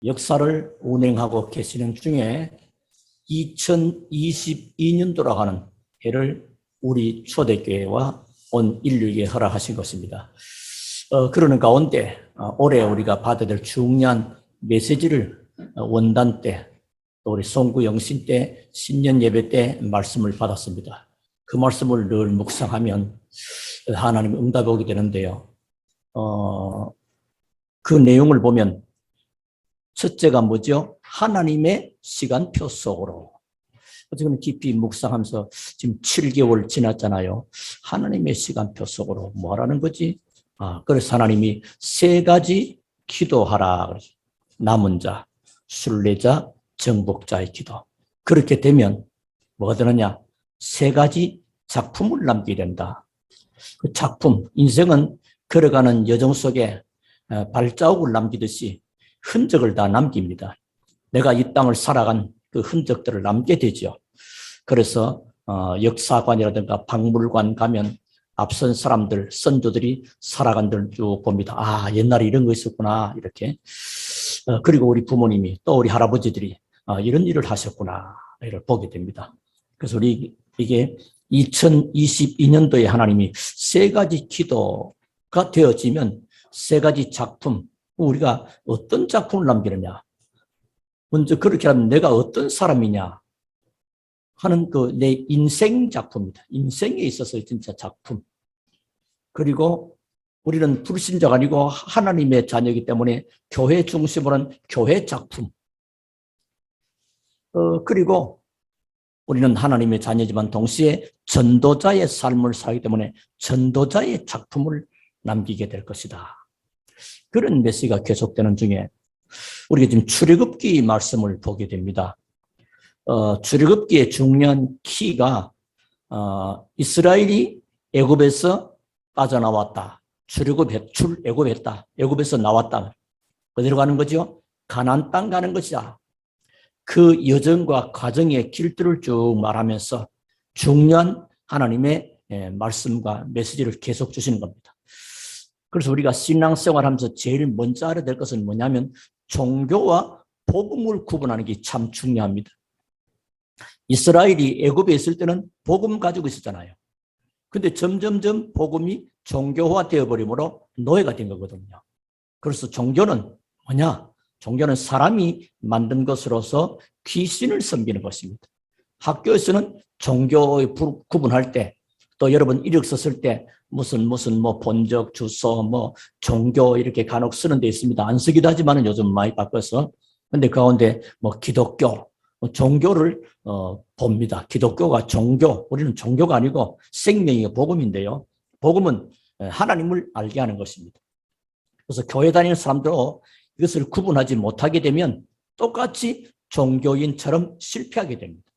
역사를 운행하고 계시는 중에 2022년도라고 하는 해를 우리 초대교회와 온 인류에게 허락하신 것입니다. 그러는 가운데 올해 우리가 받아야 될 중요한 메시지를 원단 때, 또 우리 송구 영신 때, 신년 예배 때 말씀을 받았습니다. 그 말씀을 늘 묵상하면 하나님 응답이 오게 되는데요. 그 내용을 보면 첫째가 뭐죠? 하나님의 시간표 속으로. 지금 깊이 묵상하면서 지금 7개월 지났잖아요. 하나님의 시간표 속으로 뭐라는 거지? 그래서 하나님이 세 가지 기도하라. 남은 자, 순례자, 정복자의 기도. 그렇게 되면 뭐가 되느냐? 세 가지 작품을 남기게 된다. 그 작품, 인생은 걸어가는 여정 속에 발자국을 남기듯이 흔적을 다 남깁니다. 내가 이 땅을 살아간 그 흔적들을 남게 되죠. 그래서 역사관이라든가 박물관 가면 앞선 사람들, 선조들이 살아간 데를 쭉 봅니다. 옛날에 이런 거 있었구나 이렇게. 그리고 우리 부모님이 또 우리 할아버지들이 이런 일을 하셨구나 이를 보게 됩니다. 그래서 우리 이게 2022년도에 하나님이 세 가지 기도가 되어지면 세 가지 작품, 우리가 어떤 작품을 남기느냐. 먼저 그렇게 하면 내가 어떤 사람이냐 하는 그 내 인생 작품입니다. 인생에 있어서 진짜 작품. 그리고 우리는 불신자가 아니고 하나님의 자녀이기 때문에 교회 중심으로는 교회 작품. 그리고 우리는 하나님의 자녀지만 동시에 전도자의 삶을 살기 때문에 전도자의 작품을 남기게 될 것이다. 그런 메시지가 계속되는 중에 우리가 지금 출애굽기 말씀을 보게 됩니다. 출애굽기의 중요한 키가 이스라엘이 애굽에서 빠져나왔다. 애굽했다. 애굽에서 나왔다. 어디로 가는 거죠? 가나안 땅 가는 것이다. 그 여정과 과정의 길들을 쭉 말하면서 중요한 하나님의 말씀과 메시지를 계속 주시는 겁니다. 그래서 우리가 신앙생활하면서 제일 먼저 알아야 될 것은 뭐냐면 종교와 복음을 구분하는 게 참 중요합니다. 이스라엘이 애굽에 있을 때는 복음 가지고 있었잖아요. 근데 점점점 복음이 종교화 되어버리므로 노예가 된 거거든요. 그래서 종교는 뭐냐? 종교는 사람이 만든 것으로서 귀신을 섬기는 것입니다. 학교에서는 종교의 구분할 때, 또 여러분 이력 썼을 때 무슨 본적, 주소, 종교 이렇게 간혹 쓰는 데 있습니다. 안 쓰기도 하지만 요즘 많이 바꿔서. 근데 그 가운데 기독교, 종교를 봅니다. 기독교가 종교, 우리는 종교가 아니고 생명의 복음인데요. 복음은 하나님을 알게 하는 것입니다. 그래서 교회 다니는 사람들도 이것을 구분하지 못하게 되면 똑같이 종교인처럼 실패하게 됩니다.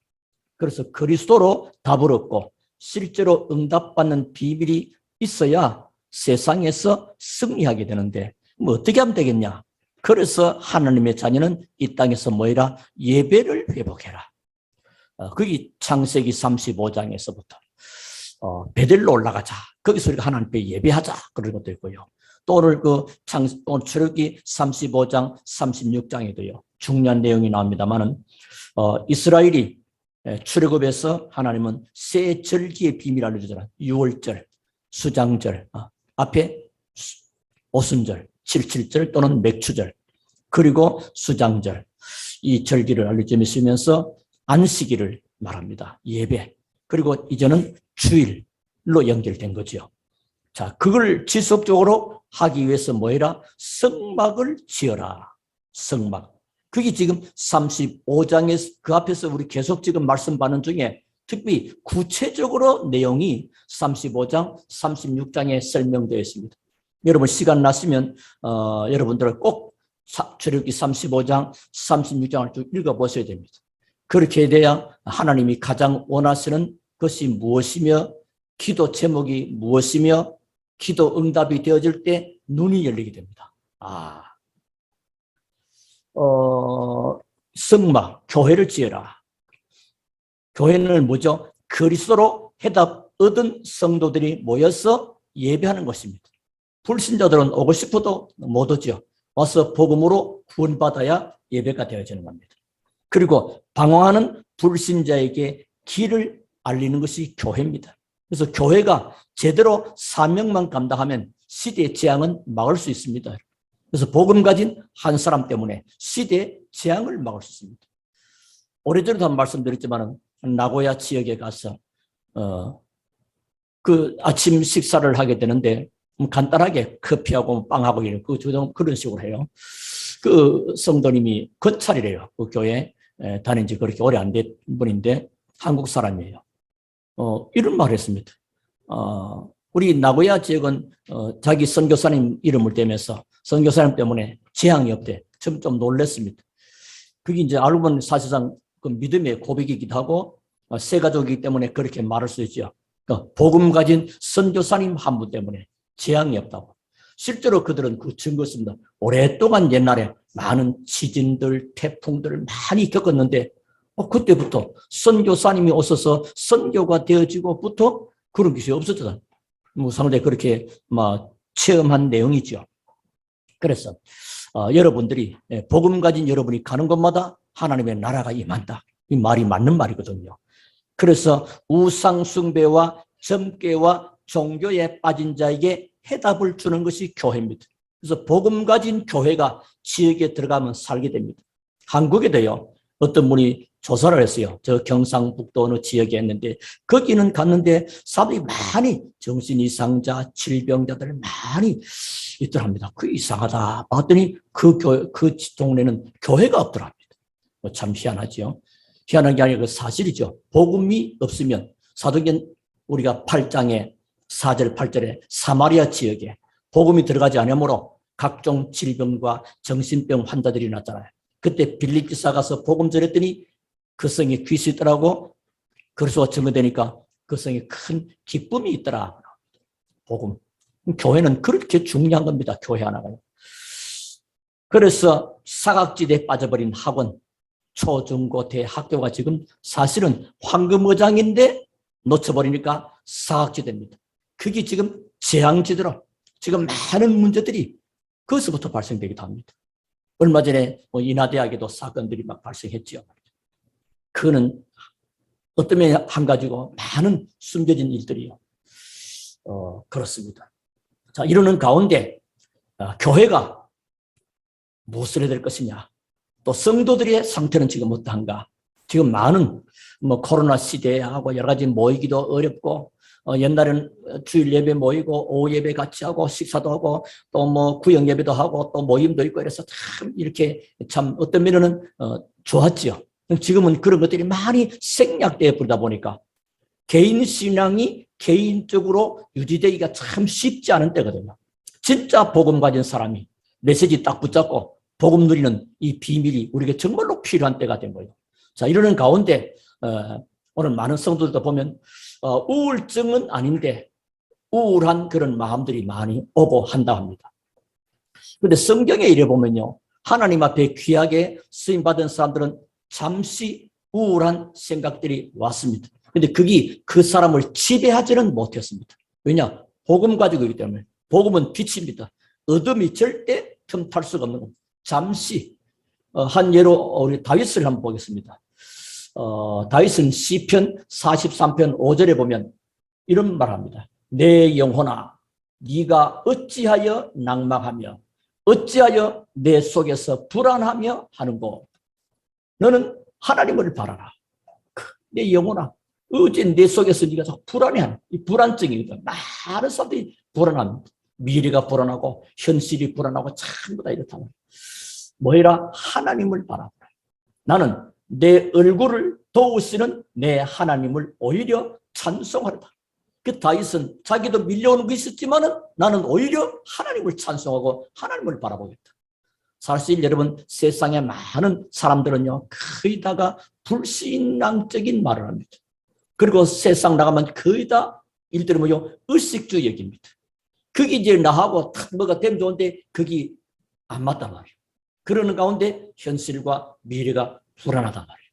그래서 그리스도로 답을 얻고 실제로 응답받는 비밀이 있어야 세상에서 승리하게 되는데 어떻게 하면 되겠냐? 그래서 하나님의 자녀는 이 땅에서 뭐해라? 예배를 회복해라. 거기 창세기 35장에서부터 베델로 올라가자. 거기서 우리가 하나님 앞에 예배하자. 그런 것도 있고요. 또 오늘 출애굽기 35장, 36장에도요. 중요한 내용이 나옵니다만은 이스라엘이 출애굽에서 하나님은 세 절기의 비밀을 알려주잖아요. 6월절, 수장절, 앞에 오순절, 77절 또는 맥추절, 그리고 수장절. 이 절기를 알려주면서 안식일을 말합니다. 예배. 그리고 이제는 주일로 연결된 거죠. 자, 그걸 지속적으로 하기 위해서 뭐해라? 성막을 지어라. 성막. 그게 지금 35장에 그 앞에서 우리 계속 지금 말씀 받는 중에 특히 구체적으로 내용이 35장, 36장에 설명되어 있습니다. 여러분 시간 나시면 여러분들 꼭 출애굽기 35장, 36장을 쭉 읽어보셔야 됩니다. 그렇게 돼야 하나님이 가장 원하시는 것이 무엇이며 기도 제목이 무엇이며 기도 응답이 되어질 때 눈이 열리게 됩니다. 성막, 교회를 지어라. 교회는 뭐죠? 그리스도로 해답 얻은 성도들이 모여서 예배하는 것입니다. 불신자들은 오고 싶어도 못 오죠. 와서 복음으로 구원받아야 예배가 되어지는 겁니다. 그리고 방황하는 불신자에게 길을 알리는 것이 교회입니다. 그래서 교회가 제대로 사명만 감당하면 시대의 재앙은 막을 수 있습니다. 그래서 복음 가진 한 사람 때문에 시대의 재앙을 막을 수 있습니다. 오래전에도 한번 말씀드렸지만 나고야 지역에 가서 그 아침 식사를 하게 되는데 간단하게 커피하고 빵하고 이런 그런 식으로 해요. 그 성도님이 건찰이래요. 그 교회 다닌 지 그렇게 오래 안 된 분인데 한국 사람이에요. 이런 말을 했습니다. 우리 나고야 지역은 자기 선교사님 이름을 대면서 선교사님 때문에 재앙이 없대. 좀 놀랐습니다. 그게 이제 알고 보면 사실상 그 믿음의 고백이기도 하고 새 가족이기 때문에 그렇게 말할 수 있죠. 그러니까 복음 가진 선교사님 한 분 때문에 재앙이 없다고. 실제로 그들은 그 증거였습니다. 오랫동안 옛날에 많은 지진들, 태풍들을 많이 겪었는데 그때부터 선교사님이 오셔서 선교가 되어지고부터 그런 것이 없었잖아요. 상당히 그렇게 체험한 내용이죠. 그래서 여러분들이 복음 가진 여러분이 가는 곳마다 하나님의 나라가 임한다. 이 말이 맞는 말이거든요. 그래서 우상 숭배와 점괘와 종교에 빠진 자에게 해답을 주는 것이 교회입니다. 그래서 복음 가진 교회가 지역에 들어가면 살게 됩니다. 한국에도요. 어떤 분이 조사를 했어요. 저 경상북도 어느 지역에 했는데 거기는 갔는데 사람들이 많이 정신 이상자, 질병자들 많이 있더랍니다. 그 이상하다. 봤더니 그 동네는 교회가 없더랍니다. 참 희한하죠. 희한한 게 아니라 그 사실이죠. 복음이 없으면 사도행전 우리가 8장에 4절 8절에 사마리아 지역에 복음이 들어가지 않으므로 각종 질병과 정신병 환자들이 났잖아요. 그때 빌립 지사 가서 복음 전했더니 그 성에 귀신이 있더라고. 그래서 증거되니까 그 성에 큰 기쁨이 있더라. 복음. 교회는 그렇게 중요한 겁니다. 교회 하나가요. 그래서 사각지대에 빠져버린 학원, 초중고 대학교가 지금 사실은 황금어장인데 놓쳐버리니까 사각지대입니다. 그게 지금 재앙지대로 지금 많은 문제들이 거기서부터 발생되기도 합니다. 얼마 전에 인하대학에도 사건들이 막 발생했죠. 그거는 어떤 면에 한 가지고 많은 숨겨진 일들이요. 그렇습니다. 자, 이러는 가운데 교회가 무엇을 해야 될 것이냐. 또 성도들의 상태는 지금 어떠한가. 지금 많은 코로나 시대하고 여러 가지 모이기도 어렵고 옛날에는 주일 예배 모이고 오후 예배 같이 하고 식사도 하고 또 구역 예배도 하고 또 모임도 있고 이래서 참 이렇게 참 어떤 면에는 좋았지요. 지금은 그런 것들이 많이 생략되어 버리다 보니까 개인 신앙이 개인적으로 유지되기가 참 쉽지 않은 때거든요. 진짜 복음 가진 사람이 메시지 딱 붙잡고 복음 누리는 이 비밀이 우리에게 정말로 필요한 때가 된 거예요. 자, 이러는 가운데 오늘 많은 성도들도 보면 우울증은 아닌데 우울한 그런 마음들이 많이 오고 한다 합니다. 그런데 성경에 이래 보면요. 하나님 앞에 귀하게 쓰임받은 사람들은 잠시 우울한 생각들이 왔습니다. 그런데 그게 그 사람을 지배하지는 못했습니다. 왜냐? 복음 가지고 있기 때문에. 복음은 빛입니다. 어둠이 절대 틈탈 수가 없는 겁니다. 잠시 한 예로 우리 다윗을 한번 보겠습니다. 다윗은 시편 43편 5절에 보면 이런 말합니다. 내 영혼아 네가 어찌하여 낭망하며 어찌하여 내 속에서 불안하며 하는고. 너는 하나님을 바라라. 내 영혼아 어째 내 속에서 네가 자꾸 불안해하는 이 불안증이거든. 많은 사람들이 불안합니다. 미래가 불안하고 현실이 불안하고 전부 다 이렇다고. 뭐해라? 하나님을 바라보라. 나는 내 얼굴을 도우시는 내 하나님을 오히려 찬송하리다. 그 다윗은 자기도 밀려오는 게 있었지만은 나는 오히려 하나님을 찬송하고 하나님을 바라보겠다. 사실 여러분 세상에 많은 사람들은요 거의 다가 불신앙적인 말을 합니다. 그리고 세상 나가면 거의 다 일들이 뭐요 의식주의적입니다. 그게 이제 나하고 탁 뭐가 되면 좋은데 그게 안 맞단 말이에요. 그러는 가운데 현실과 미래가 불안하단 말이에요.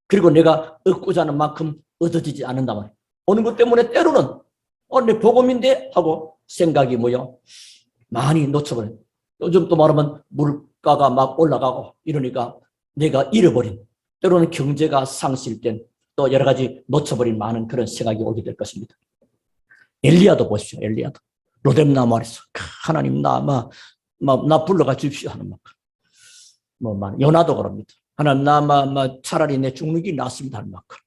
그리고 내가 얻고자 하는 만큼 얻어지지 않는단 말이에요. 오는 것 때문에 때로는 내 복음인데 하고 생각이 뭐요 많이 놓쳐버려요. 요즘 또 말하면 물가가 막 올라가고 이러니까 내가 잃어버린, 때로는 경제가 상실된, 또 여러 가지 놓쳐버린 많은 그런 생각이 오게 될 것입니다. 엘리야도 보십시오. 엘리야도 로뎀나 말에서 하나님 나 불러가 주십시오 하는 만큼. 요나도 그럽니다. 하나님 차라리 내 죽는 게 낫습니다 하는 만큼.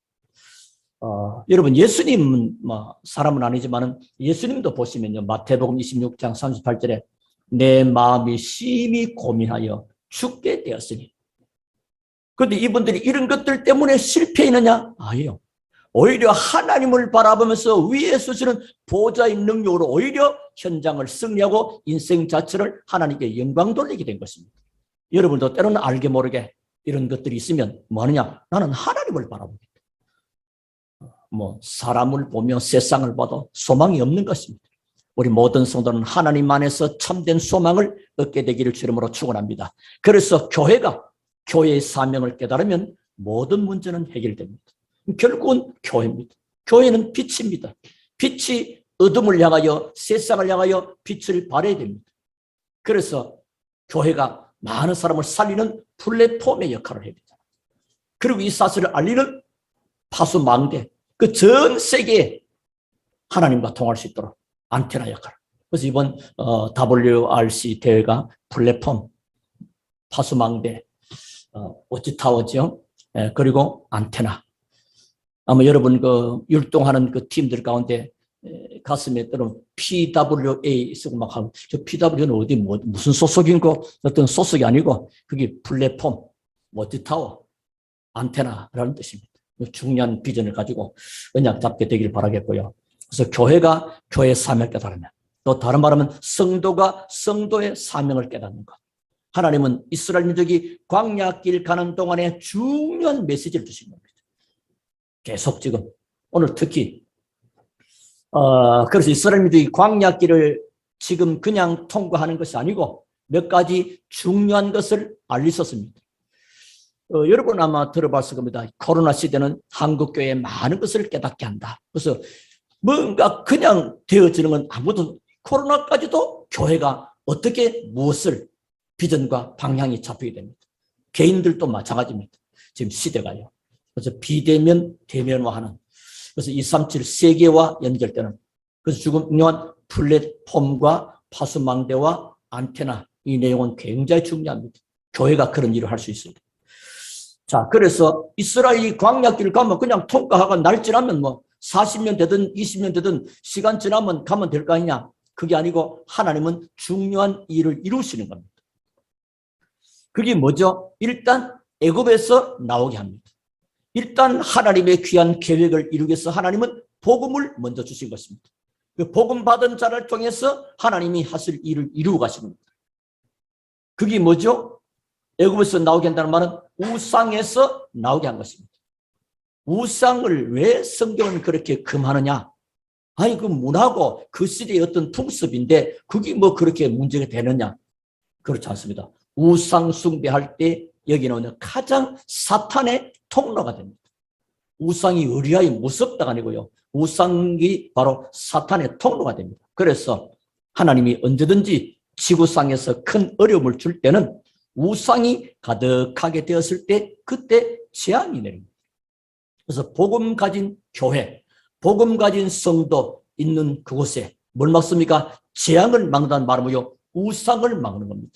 여러분 예수님은 사람은 아니지만 예수님도 보시면요, 마태복음 26장 38절에 내 마음이 심히 고민하여 죽게 되었으니. 그런데 이분들이 이런 것들 때문에 실패했느냐? 아니요. 오히려 하나님을 바라보면서 위에서 주는 보좌의 능력으로 오히려 현장을 승리하고 인생 자체를 하나님께 영광 돌리게 된 것입니다. 여러분도 때로는 알게 모르게 이런 것들이 있으면 뭐하느냐? 나는 하나님을 바라보겠다. 사람을 보며 세상을 봐도 소망이 없는 것입니다. 우리 모든 성도는 하나님 안에서 참된 소망을 얻게 되기를 주름으로 축원합니다. 그래서 교회가 교회의 사명을 깨달으면 모든 문제는 해결됩니다. 결국은 교회입니다. 교회는 빛입니다. 빛이 어둠을 향하여 세상을 향하여 빛을 발해야 됩니다. 그래서 교회가 많은 사람을 살리는 플랫폼의 역할을 해야 되잖아요. 그리고 이 사실을 알리는 파수망대, 그 전 세계에 하나님과 통할 수 있도록 안테나 역할. 그래서 이번 WRC 대회가 플랫폼, 파수망대, 워치타워죠. 그리고 안테나. 아마 여러분 율동하는 그 팀들 가운데 가슴에 때로 PWA 쓰고 막 하고, 저 PW는 어디 무슨 소속인고 어떤 소속이 아니고 그게 플랫폼, 워치타워, 안테나라는 뜻입니다. 중요한 비전을 가지고 언약 잡게 되길 바라겠고요. 그래서 교회가 교회의 사명을 깨달으면, 또 다른 말하면 성도가 성도의 사명을 깨닫는 것. 하나님은 이스라엘 민족이 광야길 가는 동안에 중요한 메시지를 주신 겁니다. 계속 지금 오늘 특히 그래서 이스라엘 민족이 광야길을 지금 그냥 통과하는 것이 아니고 몇 가지 중요한 것을 알리셨습니다. 여러분 아마 들어봤을 겁니다. 코로나 시대는 한국교회에 많은 것을 깨닫게 한다. 그래서 뭔가 그냥 되어지는 건 아무도, 코로나까지도 교회가 어떻게 무엇을 비전과 방향이 잡히게 됩니다. 개인들도 마찬가지입니다. 지금 시대가요. 그래서 비대면 대면화하는, 그래서 237 세계와 연결되는, 그래서 중요한 플랫폼과 파수망대와 안테나, 이 내용은 굉장히 중요합니다. 교회가 그런 일을 할 수 있습니다. 자, 그래서 이스라엘이 광야길을 가면 그냥 통과하고 날 지나면 40년 되든 20년 되든 시간 지나면 가면 될 거 아니냐? 그게 아니고 하나님은 중요한 일을 이루시는 겁니다. 그게 뭐죠? 일단 애굽에서 나오게 합니다. 일단 하나님의 귀한 계획을 이루기 위해서 하나님은 복음을 먼저 주신 것입니다. 그 복음 받은 자를 통해서 하나님이 하실 일을 이루어 가시는 겁니다. 그게 뭐죠? 애굽에서 나오게 한다는 말은 우상에서 나오게 한 것입니다. 우상을 왜 성경은 그렇게 금하느냐? 아니 그 문화고 그 시대의 어떤 풍습인데 그게 그렇게 문제가 되느냐? 그렇지 않습니다. 우상 숭배할 때 여기 나오는 가장 사탄의 통로가 됩니다. 우상이 의리하이 무섭다가 아니고요. 우상이 바로 사탄의 통로가 됩니다. 그래서 하나님이 언제든지 지구상에서 큰 어려움을 줄 때는 우상이 가득하게 되었을 때 그때 재앙이 내립니다. 그래서 복음 가진 교회, 복음 가진 성도 있는 그곳에 뭘 막습니까? 재앙을 막는다는 말은 뭐요? 우상을 막는 겁니다.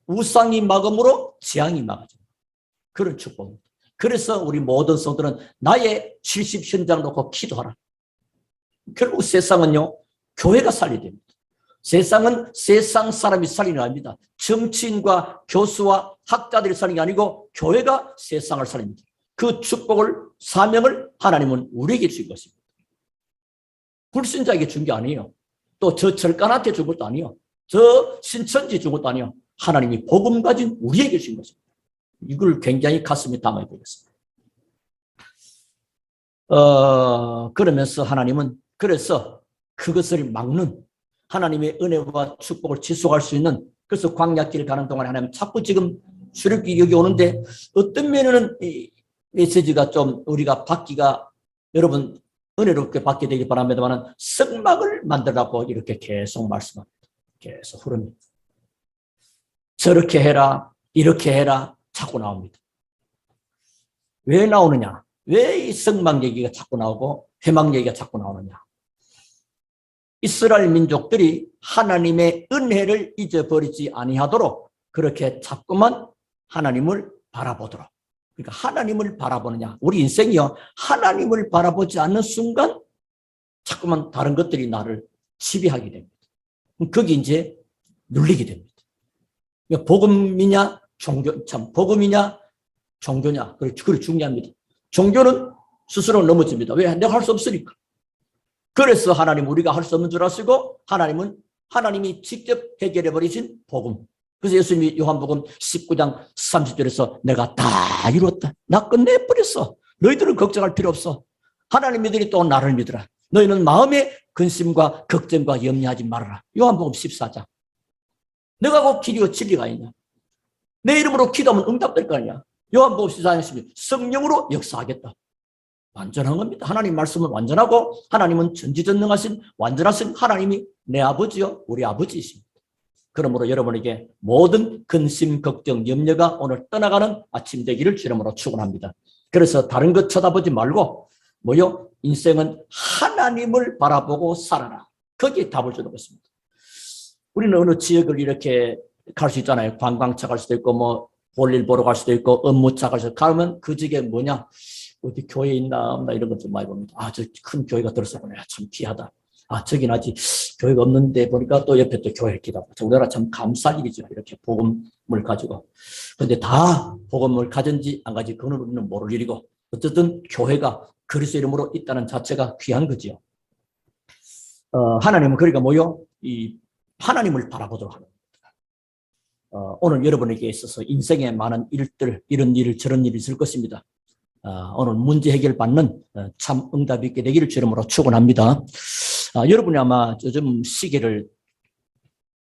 우상이 막음으로 재앙이 막아집니다. 그런 축복입니다. 그래서 우리 모든 성도는 나의 70 현장 놓고 기도하라. 결국 세상은요, 교회가 살려야 됩니다. 세상은 세상 사람이 살리는 게 아닙니다. 정치인과 교수와 학자들이 살리는 게 아니고 교회가 세상을 살립니다. 그 축복을, 사명을 하나님은 우리에게 주신 것입니다. 불신자에게 준 게 아니에요. 또 저 철간한테 준 것도 아니에요. 저 신천지 준 것도 아니에요. 하나님이 복음 가진 우리에게 주신 것입니다. 이걸 굉장히 가슴에 담아야 되겠습니다. 그러면서 하나님은 그래서 그것을 막는 하나님의 은혜와 축복을 지속할 수 있는, 그래서 광야길을 가는 동안 하나님 자꾸 지금 출애굽기 여기 오는데 어떤 면에는 이 메시지가 좀 우리가 받기가, 여러분 은혜롭게 받게 되길 바랍니다만 성막을 만들라고 이렇게 계속 말씀합니다. 계속 흐릅니다. 저렇게 해라, 이렇게 해라 자꾸 나옵니다. 왜 나오느냐? 왜 이 성막 얘기가 자꾸 나오고 회막 얘기가 자꾸 나오느냐? 이스라엘 민족들이 하나님의 은혜를 잊어버리지 아니하도록 그렇게 자꾸만 하나님을 바라보도록. 그러니까 하나님을 바라보느냐. 우리 인생이요. 하나님을 바라보지 않는 순간 자꾸만 다른 것들이 나를 지배하게 됩니다. 거기 이제 눌리게 됩니다. 그러니까 복음이냐 종교, 참 복음이냐 종교냐. 그걸 중요합니다. 종교는 스스로 넘어집니다. 왜? 내가 할 수 없으니까. 그래서 하나님 우리가 할 수 없는 줄 아시고 하나님은 하나님이 직접 해결해 버리신 복음. 그래서 예수님이 요한복음 19장 30절에서 내가 다 이루었다. 나 끝내버렸어. 너희들은 걱정할 필요 없어. 하나님 믿으니 또 나를 믿으라. 너희는 마음에 근심과 걱정과 염려하지 말아라. 요한복음 14장. 내가 곧 길이요 진리가 있냐. 내 이름으로 기도하면 응답될 거 아니야. 요한복음 14장 성령으로 역사하겠다. 완전한 겁니다. 하나님 말씀은 완전하고 하나님은 전지전능하신 완전하신 하나님이 내 아버지요 우리 아버지이십니다. 그러므로 여러분에게 모든 근심, 걱정, 염려가 오늘 떠나가는 아침 되기를 주님으로 축원합니다. 그래서 다른 것 쳐다보지 말고 뭐요? 인생은 하나님을 바라보고 살아라. 거기에 답을 주는 것입니다. 우리는 어느 지역을 이렇게 갈 수 있잖아요. 관광차 갈 수도 있고 뭐 볼일 보러 갈 수도 있고 업무차 갈 수도 있고 가면 그 지역에 뭐냐? 어디 교회 있나 없나 이런 것 좀 많이 봅니다. 아, 저 큰 교회가 들었었구나. 참 귀하다. 아, 저긴 아직 교회가 없는데 보니까 또 옆에 또 교회 기다고. 우리나라 참 감사할 일이죠. 이렇게 복음을 가지고. 그런데 다 복음을 가진지 안 가진지 그건 우리는 모를 일이고 어쨌든 교회가 그리스도 이름으로 있다는 자체가 귀한 거지요. 하나님은 그러니까 뭐요? 이 하나님을 바라보도록 하는 겁니다. 오늘 여러분에게 있어서 인생에 많은 일들, 이런 일, 저런 일이 있을 것입니다. 오늘 문제 해결받는 참 응답이 있게 되기를 주름으로 축원합니다. 여러분이 아마 요즘 시계를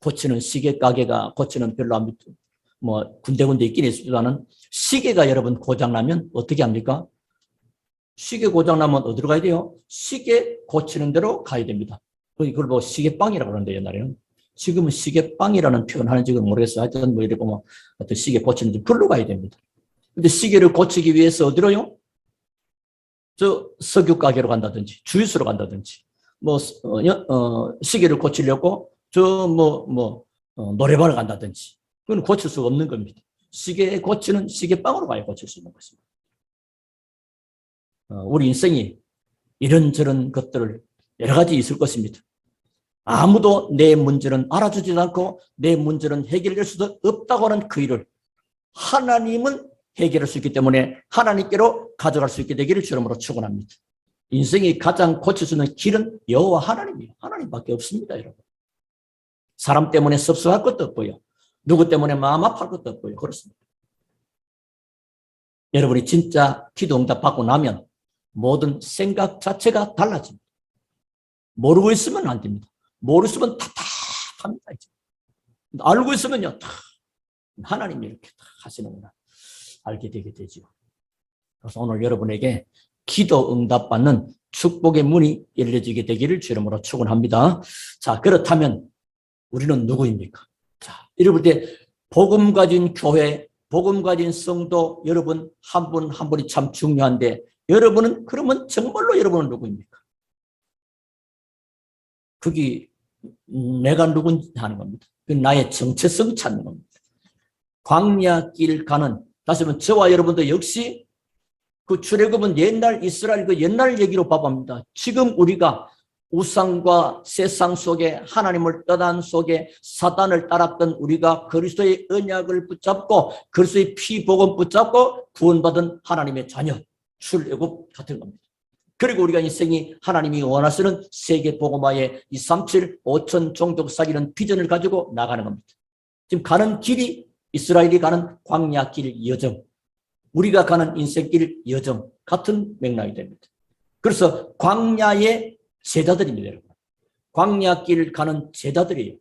고치는 시계 가게가 고치는 별로 뭐 군데군데 있긴 있지만은 시계가 여러분 고장나면 어떻게 합니까? 시계 고장나면 어디로 가야 돼요? 시계 고치는 데로 가야 됩니다. 그걸 뭐 시계빵이라고 그러는데 옛날에는. 지금은 시계빵이라는 표현 하는지는 모르겠어요. 하여튼 뭐 이렇게 보면 어떤 시계 고치는 데 글로 가야 됩니다. 근데 시계를 고치기 위해서 어디로요? 저 석유 가게로 간다든지 주유소로 간다든지 뭐 시계를 고치려고 저 노래방을 간다든지 그건 고칠 수가 없는 겁니다. 시계 고치는 시계빵으로 가야 고칠 수 있는 것입니다. 우리 인생이 이런저런 것들을 여러 가지 있을 것입니다. 아무도 내 문제는 알아주지도 않고 내 문제는 해결될 수도 없다고 하는 그 일을 하나님은 해결할 수 있기 때문에 하나님께로 가져갈 수 있게 되기를 주름으로 축원합니다. 인생이 가장 고칠 수 있는 길은 여호와 하나님이에요. 하나님밖에 없습니다, 여러분. 사람 때문에 섭섭할 것도 없고요. 누구 때문에 마음 아파할 것도 없고요. 그렇습니다. 여러분이 진짜 기도 응답 받고 나면 모든 생각 자체가 달라집니다. 모르고 있으면 안 됩니다. 모르시면 답답합니다. 알고 있으면요, 하나님이 이렇게 하시는구나. 알게 되게 되죠. 그래서 오늘 여러분에게 기도 응답받는 축복의 문이 열려지게 되기를 주름으로 축원합니다. 자, 그렇다면 우리는 누구입니까? 자, 이럴 때 복음 가진 교회, 복음 가진 성도 여러분 한 분 한 분이 참 중요한데 여러분은 그러면 정말로 여러분은 누구입니까? 그게 내가 누군지 하는 겁니다. 그 나의 정체성 찾는 겁니다. 광야길 가는 다시 말하면 저와 여러분도 역시 그 출애굽은 옛날 이스라엘 그 옛날 얘기로 봐봅니다. 지금 우리가 우상과 세상 속에 하나님을 떠난 속에 사단을 따랐던 우리가 그리스도의 언약을 붙잡고 그리스도의 피복음 붙잡고 구원받은 하나님의 자녀 출애굽 같은 겁니다. 그리고 우리가 인생이 하나님이 원하시는 세계 복음화의 237 5천 종족 살리는 비전을 가지고 나가는 겁니다. 지금 가는 길이 이스라엘이 가는 광야길 여정, 우리가 가는 인생길 여정 같은 맥락이 됩니다. 그래서 광야의 제자들입니다, 여러분. 광야길 가는 제자들이에요.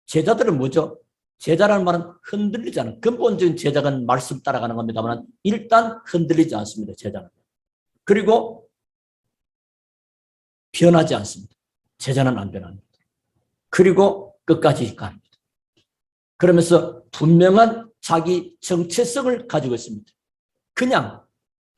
제자들은 뭐죠? 제자라는 말은 흔들리지 않은, 근본적인 제자는 말씀 따라가는 겁니다만 일단 흔들리지 않습니다, 제자는. 그리고 변하지 않습니다. 제자는 안 변합니다. 그리고 끝까지 갑니다. 그러면서 분명한 자기 정체성을 가지고 있습니다. 그냥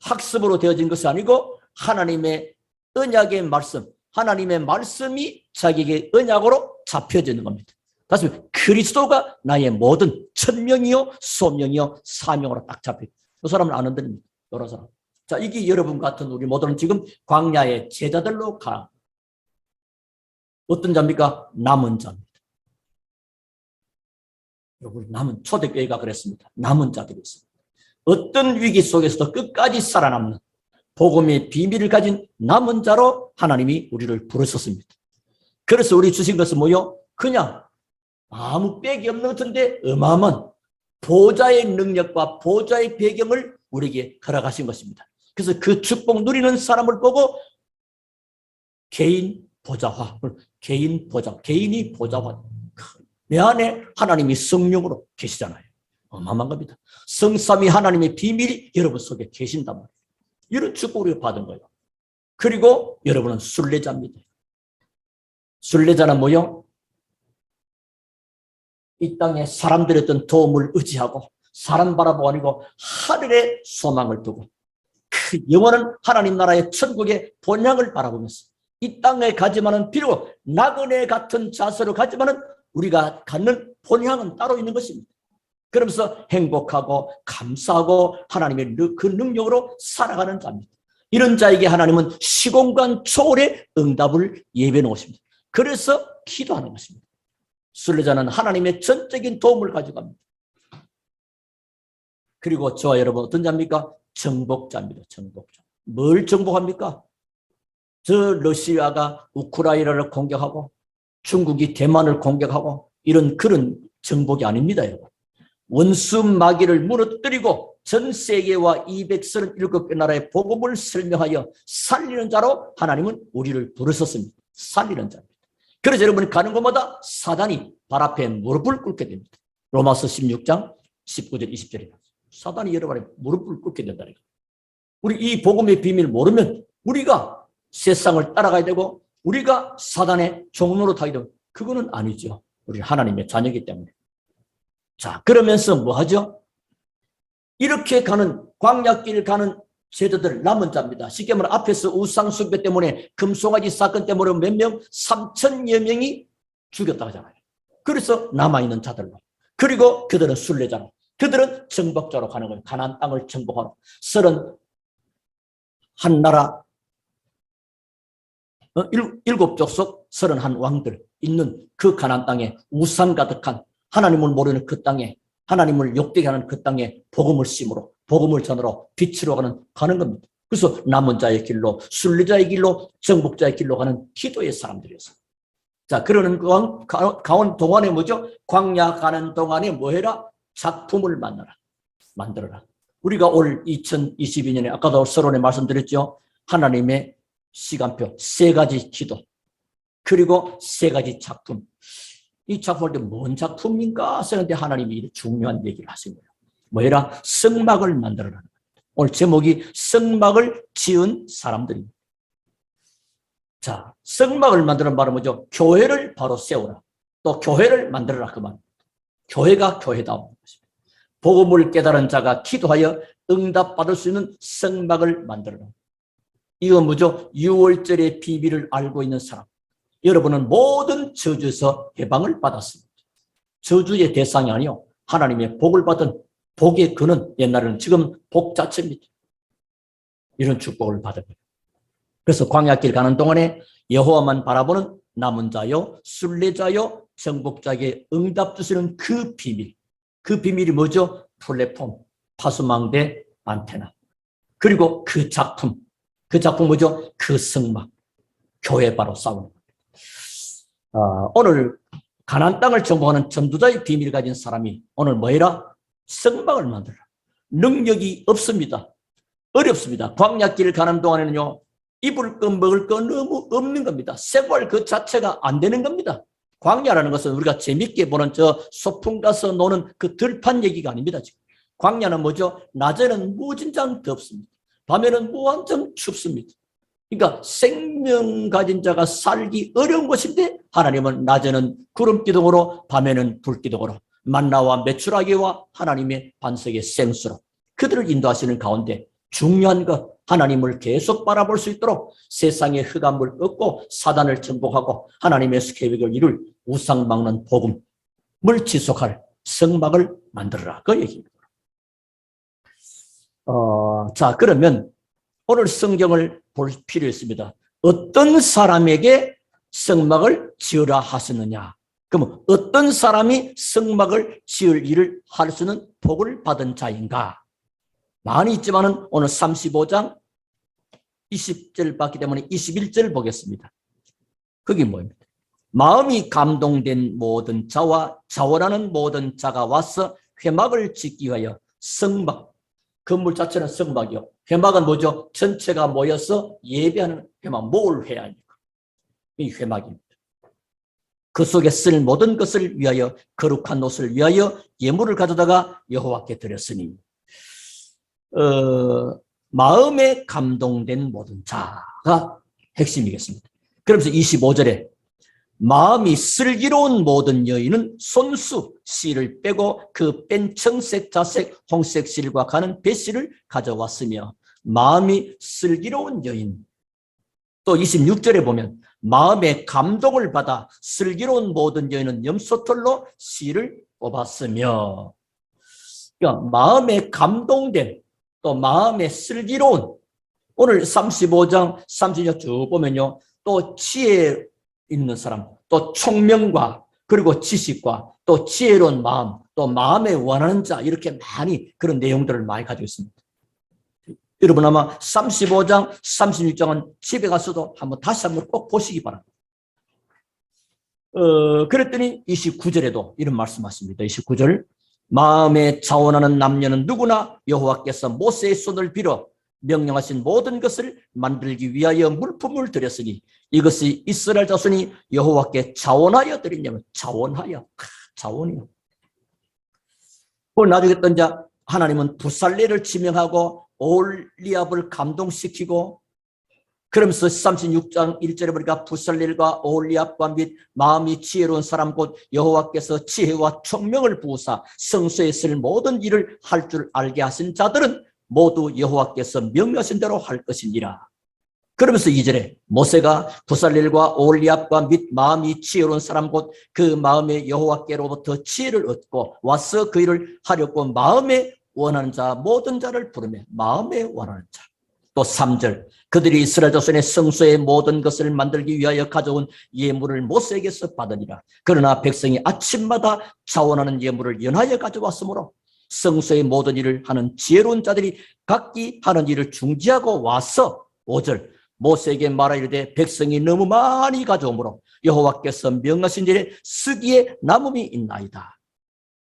학습으로 되어진 것이 아니고 하나님의 언약의 말씀, 하나님의 말씀이 자기에게 언약으로 잡혀지는 겁니다. 다시 말해 그리스도가 나의 모든 천명이요 소명이요 사명으로 딱 잡혀. 이 사람은 안 흔들립니다. 여러 사람. 자, 이게 여러분 같은 우리 모두는 지금 광야의 제자들로 가. 어떤 자입니까? 남은 자입니다. 우리 남은 초대교회가 그랬습니다. 남은 자들이 있습니다. 어떤 위기 속에서도 끝까지 살아남는 복음의 비밀을 가진 남은 자로 하나님이 우리를 부르셨습니다. 그래서 우리 주신 것은 뭐요? 그냥 아무 빽이 없는 것 같은데 어마어마한 보좌의 능력과 보좌의 배경을 우리에게 허락하신 것입니다. 그래서 그 축복 누리는 사람을 보고 개인 보좌화, 개인이 보좌화. 내 안에 하나님이 성령으로 계시잖아요. 어마어마한 겁니다. 성삼위 하나님의 비밀이 여러분 속에 계신단 말이에요. 이런 축복을 받은 거예요. 그리고 여러분은 순례자입니다. 순례자는 뭐요? 이 땅에 사람들의 어떤 도움을 의지하고 사람 바라보고 아니고 하늘의 소망을 두고 그 영원한 하나님 나라의 천국의 본향을 바라보면서 이 땅에 가지만은 비록 나그네 같은 자세로 가지만은 우리가 갖는 본향은 따로 있는 것입니다. 그러면서 행복하고 감사하고 하나님의 그 능력으로 살아가는 자입니다. 이런 자에게 하나님은 시공간 초월의 응답을 예배해 놓으십니다. 그래서 기도하는 것입니다. 순례자는 하나님의 전적인 도움을 가져갑니다. 그리고 저와 여러분 어떤 자입니까? 정복자입니다. 정복자. 뭘 정복합니까? 저 러시아가 우크라이나를 공격하고 중국이 대만을 공격하고 이런 그런 정복이 아닙니다, 여러분. 원수 마귀를 무너뜨리고 전 세계와 237개 나라의 복음을 설명하여 살리는 자로 하나님은 우리를 부르셨습니다. 살리는 자입니다. 그래서 여러분이 가는 곳마다 사단이 발 앞에 무릎을 꿇게 됩니다. 로마서 16장 19절 20절에 사단이 여러분의 무릎을 꿇게 된다니까. 우리 이 복음의 비밀을 모르면 우리가 세상을 따라가야 되고 우리가 사단의 종로로 타게 되면 그거는 아니죠. 우리 하나님의 자녀이기 때문에. 자, 그러면서 뭐 하죠? 이렇게 가는 광야길 가는 제자들 남은 자입니다. 쉽게 말하면 앞에서 우상 숭배 때문에 금송아지 사건 때문에 몇 명? 3,000여 명이 죽였다고 하잖아요. 그래서 남아있는 자들로. 그리고 그들은 순례자로. 그들은 정복자로 가는 거예요. 가나안 땅을 정복하러. 31나라 7족속 31왕들 있는 그 가나안 땅에 우상 가득한 하나님을 모르는 그 땅에 하나님을 욕되게 하는 그 땅에 복음을 심으러 복음을 전하러 빛으로 가는 겁니다. 그래서 남은 자의 길로 순례자의 길로 정복자의 길로 가는 기도의 사람들이었어요. 자, 그러는 가온 동안에 뭐죠? 광야 가는 동안에 뭐 해라? 작품을 만들어라. 우리가 올 2022년에 아까도 서론에 말씀드렸죠. 하나님의 시간표 3가지 기도 그리고 3가지 작품. 이 작품을 뭔 작품인가 생각했는데 하나님이 중요한 얘기를 하신 거예요. 뭐해라? 성막을 만들어라는 겁니다. 오늘 제목이 성막을 지은 사람들입니다. 자, 성막을 만드는 말은 뭐죠? 교회를 바로 세우라. 또 교회를 만들어라 그 말. 교회가 교회다운 것입니다. 복음을 깨달은 자가 기도하여 응답받을 수 있는 성막을 만들어라. 이건 뭐죠? 6월절의 비밀을 알고 있는 사람. 여러분은 모든 저주에서 해방을 받았습니다. 저주의 대상이 아니요. 하나님의 복을 받은 복의 근원, 옛날에는 지금 복 자체입니다. 이런 축복을 받은 거예요. 그래서 광야길 가는 동안에 여호와만 바라보는 남은 자요, 순례자요, 정복자에게 응답 주시는 그 비밀. 그 비밀이 뭐죠? 플랫폼, 파수망대, 안테나. 그리고 그 작품 뭐죠? 그 성막, 교회 바로 싸우는 겁니다. 오늘 가나안 땅을 정복하는 전도자의 비밀을 가진 사람이 오늘 뭐해라? 성막을 만들라. 능력이 없습니다. 어렵습니다. 광야길 가는 동안에는요, 입을 거 먹을 거 너무 없는 겁니다. 생활 그 자체가 안 되는 겁니다. 광야라는 것은 우리가 재밌게 보는 저 소풍 가서 노는 그 들판 얘기가 아닙니다. 지금. 광야는 뭐죠? 낮에는 무진장 덥습니다. 밤에는 무한정 춥습니다. 그러니까 생명 가진 자가 살기 어려운 곳인데 하나님은 낮에는 구름 기둥으로 밤에는 불 기둥으로 만나와 메추라기와 하나님의 반석의 생수로 그들을 인도하시는 가운데 중요한 것, 하나님을 계속 바라볼 수 있도록 세상의 흑암을 꺾고 사단을 정복하고 하나님의 계획을 이룰 우상 막는 복음을 지속할 성막을 만들어라. 그 얘기입니다. 자, 그러면 오늘 성경을 볼 필요 있습니다. 어떤 사람에게 성막을 지으라 하셨느냐? 그러면 어떤 사람이 성막을 지을 일을 할 수는 복을 받은 자인가? 많이 있지만은 오늘 35장 20절 봤기 때문에 21절 보겠습니다. 그게 뭐입니까? 마음이 감동된 모든 자와 자원하는 모든 자가 와서 회막을 짓기 위하여 성막, 건물 자체는 성막이요. 회막은 뭐죠? 전체가 모여서 예배하는 회막, 뭘 회합니까? 이 회막입니다. 그 속에 쓸 모든 것을 위하여 거룩한 옷을 위하여 예물을 가져다가 여호와께 드렸으니 마음에 감동된 모든 자가 핵심이겠습니다. 그러면서 25절에 마음이 슬기로운 모든 여인은 손수 씨를 빼고 그 뺀 청색, 자색, 홍색 실과 가는 배씨를 가져왔으며 마음이 슬기로운 여인. 또 26절에 보면 마음의 감동을 받아 슬기로운 모든 여인은 염소털로 씨를 뽑았으며, 그러니까 마음에 감동된, 또 마음에 슬기로운, 오늘 35장 30절 쭉 보면요, 또 지혜 있는 사람, 또 총명과 그리고 지식과 또 지혜로운 마음, 또 마음에 원하는 자, 이렇게 많이 그런 내용들을 많이 가지고 있습니다. 여러분 아마 35장, 36장은 집에 가서도 다시 한번 꼭 보시기 바랍니다. 그랬더니 29절에도 이런 말씀하십니다. 29절, 마음에 자원하는 남녀는 누구나 여호와께서 모세의 손을 빌어 명령하신 모든 것을 만들기 위하여 물품을 드렸으니 이것이 이스라엘 자손이 여호와께 자원하여 드리냐면, 자원하여, 자원이요. 그걸 나중에 또 이제 하나님은 부살레를 지명하고 오홀리압을 감동시키고, 그러면서 36장 1절에 보니까 부살렐과 오홀리압과 및 마음이 지혜로운 사람 곧 여호와께서 지혜와 총명을 부으사 성소에 쓸 모든 일을 할 줄 알게 하신 자들은 모두 여호와께서 명령하신 대로 할 것이니라. 그러면서 2절에 모세가 부살렐과 오홀리압과 및 마음이 지혜로운 사람 곧 그 마음에 여호와께로부터 지혜를 얻고 와서 그 일을 하려고 마음에 원하는 자 모든 자를 부르며, 마음에 원하는 자. 또 3절, 그들이 이스라엘 자손의 성소의 모든 것을 만들기 위하여 가져온 예물을 모세에게서 받으니라. 그러나 백성이 아침마다 자원하는 예물을 연하여 가져왔으므로 성소의 모든 일을 하는 지혜로운 자들이 각기 하는 일을 중지하고 와서 5절, 모세에게 말하 이르되 백성이 너무 많이 가져오므로 여호와께서 명하신 일에 쓰기에 남음이 있나이다.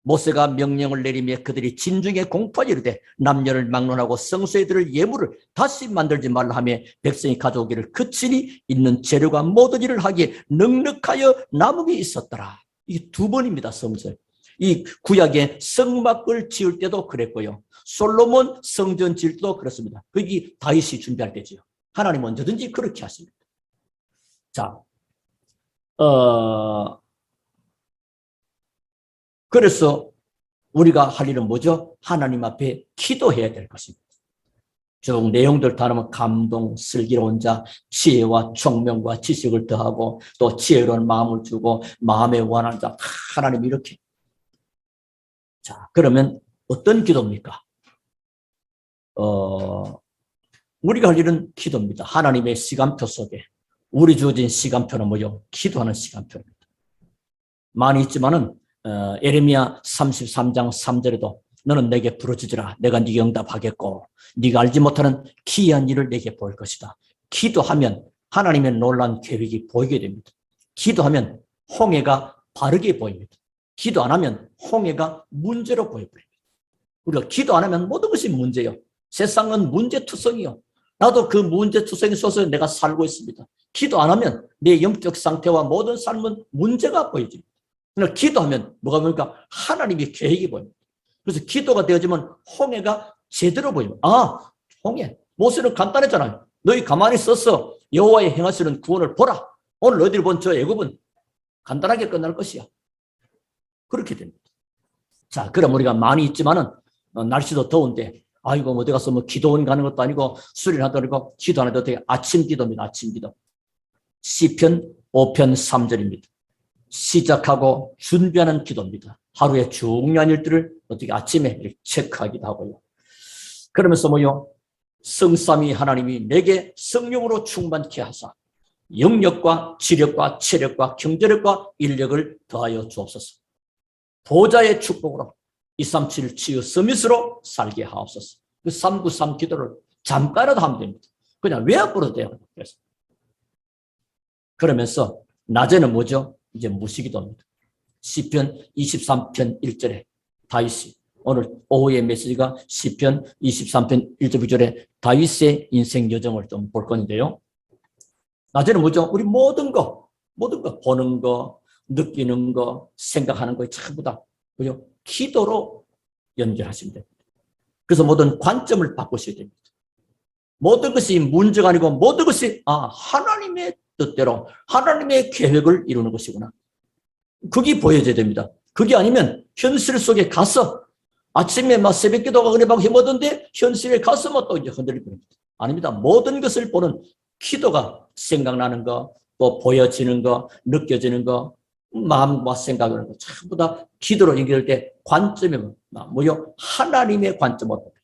모세가 명령을 내리며 그들이 진중에 공포하여 이르되 남녀를 막론하고 성소에 들을 예물을 다시 만들지 말라 하며 백성이 가져오기를 그칠이 있는 재료가 모든 일을 하기에 넉넉하여 남음이 있었더라. 이게 두 번입니다. 성서. 이 구약의 성막을 지을 때도 그랬고요, 솔로몬 성전 지을 때도 그렇습니다. 그게 다윗이 준비할 때지요. 하나님 언제든지 그렇게 하십니다. 자, 그래서 우리가 할 일은 뭐죠? 하나님 앞에 기도해야 될 것입니다. 쭉 내용들 다 하면 감동, 슬기로운 자, 지혜와 총명과 지식을 더하고 또 지혜로운 마음을 주고 마음에 원하는 자, 하나님 이렇게. 자, 그러면 어떤 기도입니까? 우리가 할 일은 기도입니다. 하나님의 시간표 속에 우리 주어진 시간표는 뭐죠? 기도하는 시간표입니다. 많이 있지만은 예레미야 33장 3절에도 너는 내게 부르짖으라 내가 네게 응답하겠고 네가 알지 못하는 기이한 일을 내게 보일 것이다. 기도하면 하나님의 놀라운 계획이 보이게 됩니다. 기도하면 홍해가 바르게 보입니다. 기도 안 하면 홍해가 문제로 보여버립니다. 우리가 기도 안 하면 모든 것이 문제예요. 세상은 문제투성이요. 나도 그 문제투성이 속에서 내가 살고 있습니다. 기도 안 하면 내 영적 상태와 모든 삶은 문제가 보여집니다. 그러나 기도하면 뭐가 보니까 하나님의 계획이 보입니다. 그래서 기도가 되어지면 홍해가 제대로 보입니다. 아, 홍해. 모세는 간단했잖아요. 너희 가만히 있어서 여호와의 행하시는 구원을 보라. 오늘 너희들이 본 저 애굽은 간단하게 끝날 것이야. 그렇게 됩니다. 자, 그럼 우리가 많이 있지만은 날씨도 더운데 아이고 어디 가서 뭐 기도원 가는 것도 아니고 수련하도 아니고 기도 안 해도 되게 아침 기도입니다. 아침 기도. 시편 5편 3절입니다. 시작하고 준비하는 기도입니다. 하루의 중요한 일들을 어떻게 아침에 이렇게 체크하기도 하고요. 그러면서 뭐요? 성삼위 하나님이 내게 성령으로 충만케 하사 영력과 지력과 체력과 경제력과 인력을 더하여 주옵소서. 보좌의 축복으로 237 치유 서밋으로 살게 하옵소서. 그 393 기도를 잠깐이라도 하면 됩니다. 그냥 외워버려도 돼요. 그러면서 낮에는 뭐죠? 이제 무시기도입니다. 시편 23편 1절에 다윗이 오늘 오후의 메시지가 시편 23편 1절 2절에 다윗의 인생 여정을 좀 볼 건데요. 낮에는 뭐죠? 우리 모든 거 보는 거, 느끼는 거, 생각하는 거 전부 다 그죠? 기도로 연결하시면 됩니다. 그래서 모든 관점을 바꾸셔야 됩니다. 모든 것이 문제가 아니고 모든 것이 하나님의 뜻대로 하나님의 계획을 이루는 것이구나. 그게 보여져야 됩니다. 그게 아니면 현실 속에 가서 아침에 막 새벽 기도가 은혜받고 힘없던데 현실에 가서 뭐 또 이제 흔들릴 겁니다. 아닙니다. 모든 것을 보는 기도가 생각나는 거, 또 보여지는 거, 느껴지는 거, 마음과 생각을 전부 다 기도로 연결할 때 관점이 뭐요? 하나님의 관점으로 봅니다.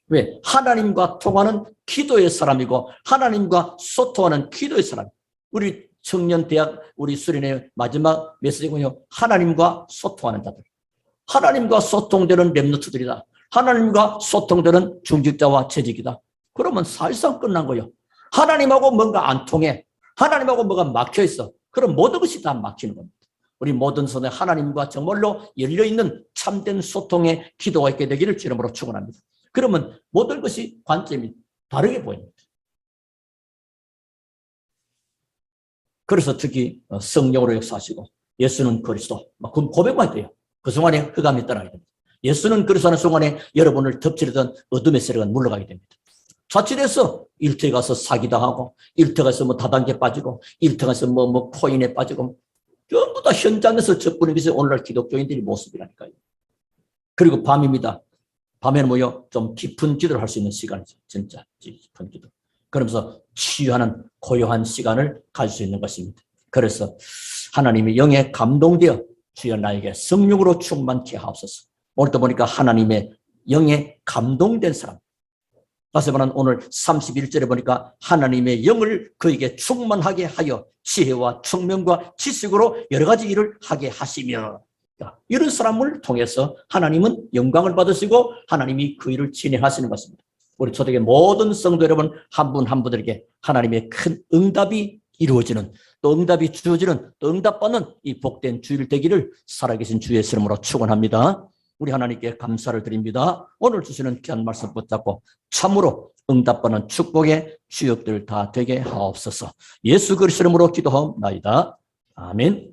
왜? 하나님과 통하는 기도의 사람이고 하나님과 소통하는 기도의 사람. 우리 청년 대학 우리 수련의 마지막 메시지군요. 하나님과 소통하는 자들. 하나님과 소통되는 렘너트들이다. 하나님과 소통되는 중직자와 재직이다. 그러면 사실상 끝난 거예요. 하나님하고 뭔가 안 통해. 하나님하고 뭐가 막혀 있어. 그럼 모든 것이 다 막히는 겁니다. 우리 모든 손에 하나님과 정말로 열려있는 참된 소통의 기도가 있게 되기를 주님으로 축원합니다. 그러면 모든 것이 관점이 다르게 보입니다. 그래서 특히 성령으로 역사하시고 예수는 그리스도 그 고백만 돼요. 그 순간에 흑암이 떠나게 됩니다. 예수는 그리스도하는 순간에 여러분을 덮치려던 어둠의 세력은 물러가게 됩니다. 자칫해서 일터에 가서 사기당하고 일터에 가서 뭐 다단계 빠지고 일터에 가서 뭐 코인에 빠지고 전부 다 현장에서 접근하기 위해서 오늘날 기독교인들이 모습이라니까요. 그리고 밤입니다. 밤에는 뭐요? 좀 깊은 기도를 할 수 있는 시간이죠. 진짜 깊은 기도. 그러면서 치유하는 고요한 시간을 가질 수 있는 것입니다. 그래서 하나님의 영에 감동되어 주여 나에게 성령으로 충만케 하옵소서. 오늘도 보니까 하나님의 영에 감동된 사람. 다시 말하면 오늘 31절에 보니까 하나님의 영을 그에게 충만하게 하여 지혜와 총명과 지식으로 여러 가지 일을 하게 하시며 이런 사람을 통해서 하나님은 영광을 받으시고 하나님이 그 일을 진행하시는 것입니다. 우리 초대교회 모든 성도 여러분 한 분 한 분들에게 하나님의 큰 응답이 이루어지는 또 응답이 주어지는 또 응답받는 이 복된 주일 되기를 살아계신 주의 이름으로 축원합니다. 우리 하나님께 감사를 드립니다. 오늘 주시는 귀한 말씀 붙잡고 참으로 응답받는 축복의 주역들 다 되게 하옵소서. 예수 그리스도 이름으로 기도하옵나이다. 아멘.